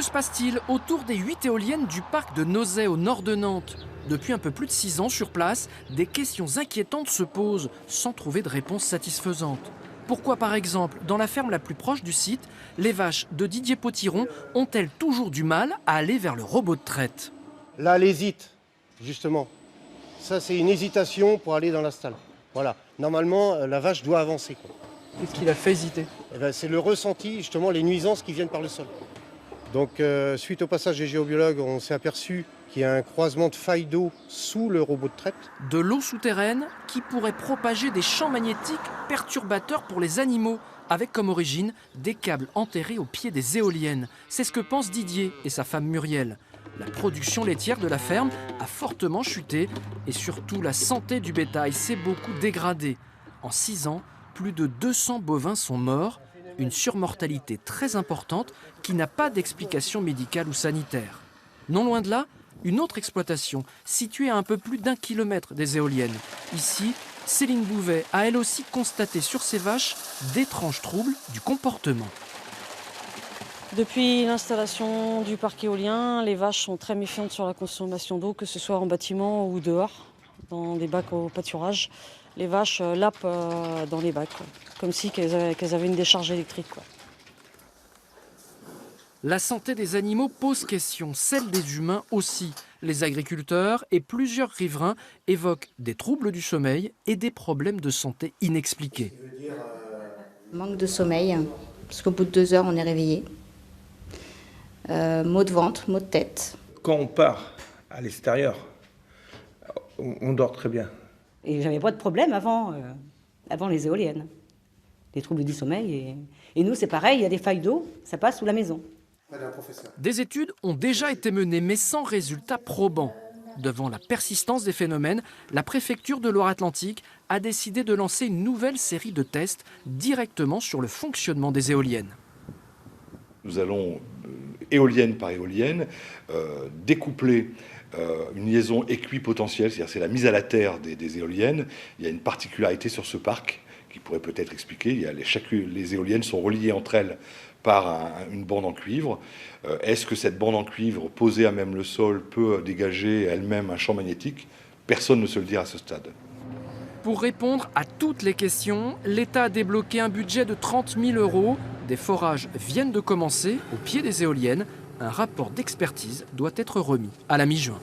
Que se passe-t-il autour des 8 éoliennes du parc de Nozay au nord de Nantes? Depuis un peu plus de 6 ans sur place, des questions inquiétantes se posent sans trouver de réponse satisfaisante. Pourquoi par exemple, dans la ferme la plus proche du site, les vaches de Didier Potiron ont-elles toujours du mal à aller vers le robot de traite? Là, elle hésite, justement. Ça, c'est une hésitation pour aller dans la stalle. Voilà. Normalement, la vache doit avancer, quoi. Qu'est-ce qui l'a fait hésiter? Eh ben, c'est le ressenti, justement, les nuisances qui viennent par le sol. Donc, suite au passage des géobiologues, on s'est aperçu qu'il y a un croisement de failles d'eau sous le robot de traite. De l'eau souterraine qui pourrait propager des champs magnétiques perturbateurs pour les animaux, avec comme origine des câbles enterrés au pied des éoliennes. C'est ce que pensent Didier et sa femme Muriel. La production laitière de la ferme a fortement chuté et surtout la santé du bétail s'est beaucoup dégradée. En 6 ans, plus de 200 bovins sont morts, une surmortalité très importante qui n'a pas d'explication médicale ou sanitaire. Non loin de là, une autre exploitation située à un peu plus d'1 kilomètre des éoliennes. Ici, Céline Bouvet a elle aussi constaté sur ses vaches d'étranges troubles du comportement. Depuis l'installation du parc éolien, les vaches sont très méfiantes sur la consommation d'eau, que ce soit en bâtiment ou dehors, dans des bacs au pâturage. Les vaches lapent dans les bacs, quoi. Comme si qu'elles avaient une décharge électrique, quoi. La santé des animaux pose question, celle des humains aussi. Les agriculteurs et plusieurs riverains évoquent des troubles du sommeil et des problèmes de santé inexpliqués. Manque de sommeil, parce qu'au bout de 2 heures, on est réveillé. Maux de ventre, maux de tête. Quand on part à l'extérieur, on dort très bien. Et j'avais pas de problème avant les éoliennes. Les troubles du sommeil. Et nous, c'est pareil, il y a des failles d'eau, ça passe sous la maison. Des études ont déjà été menées, mais sans résultats probants. Devant la persistance des phénomènes, la préfecture de Loire-Atlantique a décidé de lancer une nouvelle série de tests directement sur le fonctionnement des éoliennes. Nous allons, éolienne par éolienne, découpler une liaison équipotentielle, c'est-à-dire c'est la mise à la terre des éoliennes. Il y a une particularité sur ce parc qui pourrait peut-être expliquer. Les éoliennes sont reliées entre elles par une bande en cuivre. Est-ce que cette bande en cuivre posée à même le sol peut dégager elle-même un champ magnétique? Personne ne se le dit à ce stade. Pour répondre à toutes les questions, l'État a débloqué un budget de 30 000 €. Des forages viennent de commencer au pied des éoliennes. Un rapport d'expertise doit être remis à la mi-juin.